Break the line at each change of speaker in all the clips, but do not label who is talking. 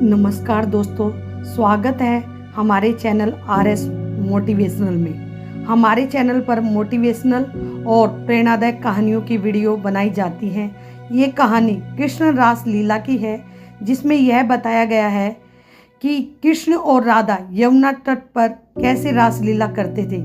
नमस्कार दोस्तों, स्वागत है हमारे चैनल RS मोटिवेशनल में। हमारे चैनल पर मोटिवेशनल और प्रेरणादायक कहानियों की वीडियो बनाई जाती हैं। ये कहानी कृष्ण रास लीला की है, जिसमें यह बताया गया है कि कृष्ण और राधा यमुना तट पर कैसे रास लीला करते थे।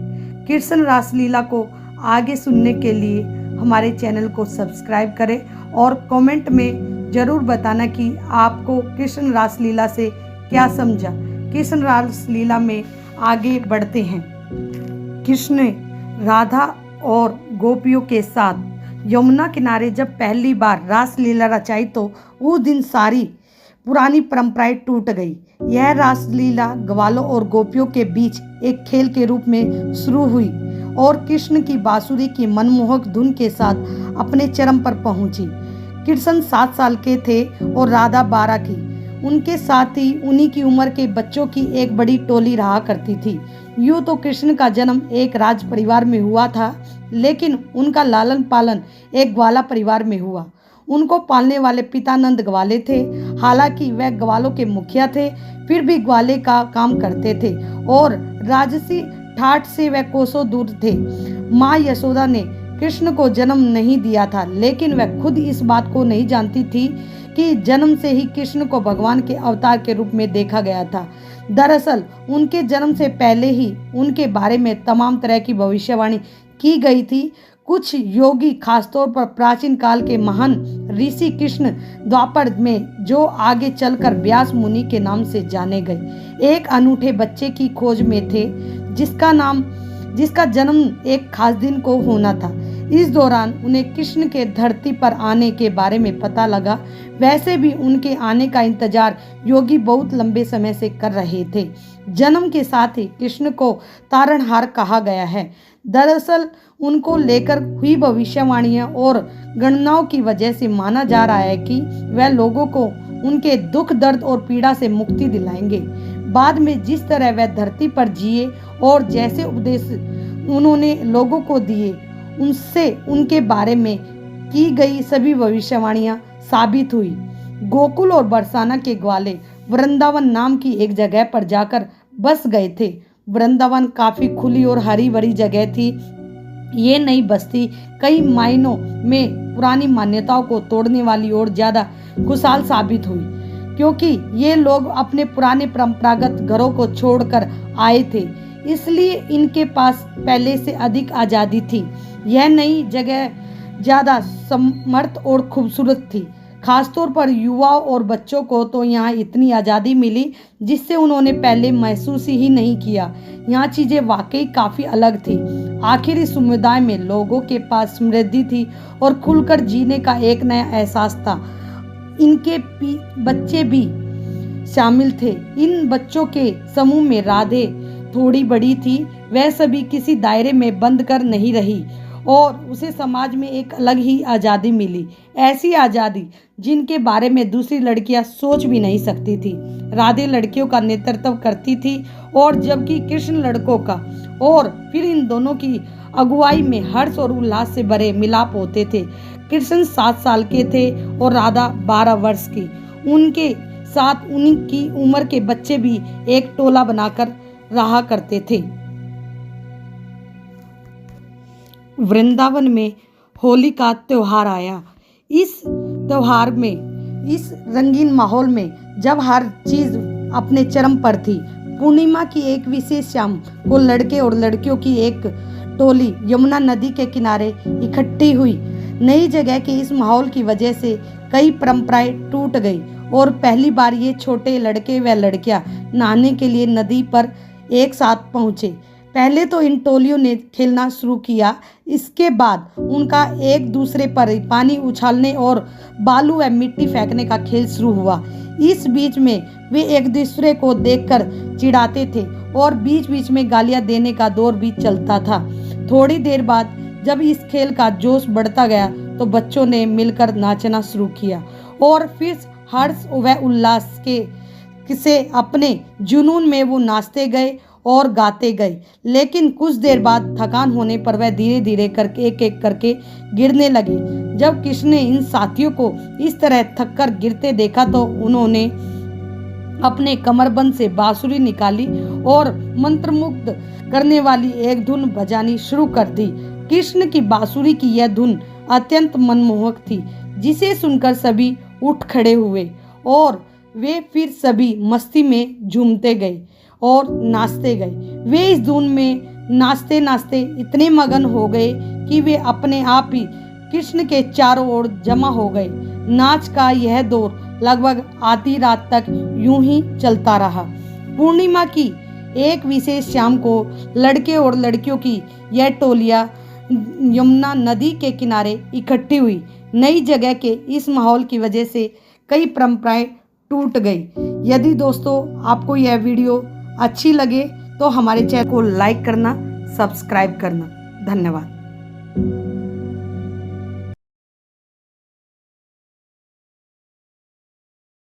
कृष्ण रास लीला को आगे सुनने के लिए हमारे चैनल को सब्सक्राइब करें और कमेंट में ज़रूर बताना कि आपको कृष्ण रास लीला से क्या समझा। कृष्ण रास लीला में आगे बढ़ते हैं। कृष्ण ने राधा और गोपियों के साथ यमुना किनारे जब पहली बार रास लीला रचाई तो उस दिन सारी पुरानी परंपराएं टूट गई। यह रास लीला ग्वालों और गोपियों के बीच एक खेल के रूप में शुरू हुई और कृष्ण की बांसुरी की मनमोहक धुन के साथ अपने चरम पर पहुंची। कृष्ण 7 साल के थे और राधा 12 की। उनके साथ ही उन्हीं की उम्र के बच्चों की एक बड़ी टोली रहा करती थी। यूँ तो कृष्ण का जन्म एक राज परिवार में हुआ था, लेकिन उनका लालन पालन एक ग्वाला परिवार में हुआ। उनको पालने वाले पिता नंद ग्वाले थे। हालांकि वह ग्वालों के मुखिया थे, फिर भी ग्वाले का काम करते थे और राजसी ठाठ से वह कोसों दूर थे। माँ यशोदा ने कृष्ण को जन्म नहीं दिया था, लेकिन वह खुद इस बात को नहीं जानती थी कि जन्म से ही कृष्ण को भगवान के अवतार के रूप में देखा गया था। दरअसल उनके जन्म से पहले ही उनके बारे में तमाम तरह की भविष्यवाणी की गई थी। कुछ योगी, खासतौर पर प्राचीन काल के महान ऋषि कृष्ण द्वापर में, जो आगे चलकर व्यास मुनि के नाम से जाने गए, एक अनूठे बच्चे की खोज में थे जिसका जन्म एक खास दिन को होना था। इस दौरान उन्हें कृष्ण के धरती पर आने के बारे में पता लगा। वैसे भी उनके आने का इंतजार योगी बहुत लंबे समय से कर रहे थे। जन्म के साथ ही कृष्ण को तारणहार कहा गया है। दरअसल उनको लेकर हुई भविष्यवाणियां और गणनाओं की वजह से माना जा रहा है कि वह लोगों को उनके दुख, दर्द और पीड़ा से मुक्ति दिलाएंगे। बाद में जिस तरह वह धरती पर जिए और जैसे उपदेश उन्होंने लोगों को दिए, उनसे उनके बारे में की गई सभी भविष्यवाणियां साबित हुई। गोकुल और बरसाना के ग्वाले वृंदावन नाम की एक जगह पर जाकर बस गए थे। वृंदावन काफी खुली और हरी भरी जगह थी। ये नई बस्ती कई मायनों में पुरानी मान्यताओं को तोड़ने वाली और ज्यादा खुशहाल साबित हुई, क्योंकि ये लोग अपने पुराने परंपरागत घरों को छोड़कर आए थे, इसलिए इनके पास पहले से अधिक आज़ादी थी। यह नई जगह ज़्यादा समर्थ और खूबसूरत थी। खासतौर पर युवाओं और बच्चों को तो यहाँ इतनी आज़ादी मिली जिससे उन्होंने पहले महसूस ही नहीं किया। यहाँ चीज़ें वाकई काफ़ी अलग थी। आखिर इस समुदाय में लोगों के पास समृद्धि थी और खुलकर जीने का एक नया एहसास था। इनके बच्चे भी शामिल थे। इन बच्चों के समूह में राधे थोड़ी बड़ी थी। वह सभी किसी दायरे में बंद कर नहीं रही और उसे समाज में एक अलग ही आज़ादी मिली, ऐसी आज़ादी जिनके बारे में दूसरी लड़कियां सोच भी नहीं सकती थी। राधे लड़कियों का नेतृत्व करती थी और जबकि कृष्ण लड़कों का, और फिर इन दोनों की अगुवाई में हर्ष और उल्लास से भरे मिलाप होते थे। कृष्ण 7 साल के थे और राधा 12 वर्ष की। उनके साथ उन्हीं की उम्र के बच्चे भी एक टोला बनाकर रहा करते थे। वृंदावन में होली का त्योहार आया। इस त्योहार में, इस रंगीन माहौल में जब हर चीज अपने चरम पर थी, पूर्णिमा की एक विशेष शाम को लड़के और लड़कियों की एक टोली यमुना नदी के किनारे इकट्ठी हुई। नई जगह के इस माहौल की वजह से कई परंपराएं टूट गई और पहली बार ये छोटे लड़के व लड़कियां नहाने के लिए नदी पर एक साथ पहुंचे। पहले तो इन टोलियों ने खेलना शुरू किया, इसके बाद उनका एक दूसरे पर पानी उछालने और बालू व मिट्टी फेंकने का खेल शुरू हुआ। इस बीच में वे एक दूसरे को देखकर चिढ़ाते थे और बीच बीच में गालियां देने का दौर भी चलता था। थोड़ी देर बाद जब इस खेल का जोश बढ़ता गया तो बच्चों ने मिलकर नाचना शुरू किया और फिर हर्ष व उल्लास से अपने जुनून में वो नाचते गए और गाते गए। लेकिन कुछ देर बाद थकान होने पर वह धीरे धीरे करके एक एक करके गिरने लगे। जब कृष्ण ने इन साथियों को इस तरह थककर गिरते देखा तो उन्होंने अपने कमरबंद से बांसुरी निकाली और मंत्रमुग्ध करने वाली एक धुन बजानी शुरू कर दी। कृष्ण की बांसुरी की यह धुन अत्यंत मनमोहक थी, जिसे सुनकर सभी उठ खड़े हुए और वे फिर सभी मस्ती में झूमते गए और नाचते गए। वे इस धुन में नाचते नाचते इतने मगन हो गए कि वे अपने आप ही कृष्ण के चारों ओर जमा हो गए। नाच का यह दौर लगभग आधी रात तक यूं ही चलता रहा। पूर्णिमा की एक विशेष शाम को लड़के और लड़कियों की यह टोलियां यमुना नदी के किनारे इकट्ठी हुई। नई जगह के इस माहौल की वजह से कई परंपराएं टूट गई। यदि दोस्तों आपको यह वीडियो अच्छी लगे तो हमारे चैनल को लाइक करना, सब्सक्राइब करना। धन्यवाद।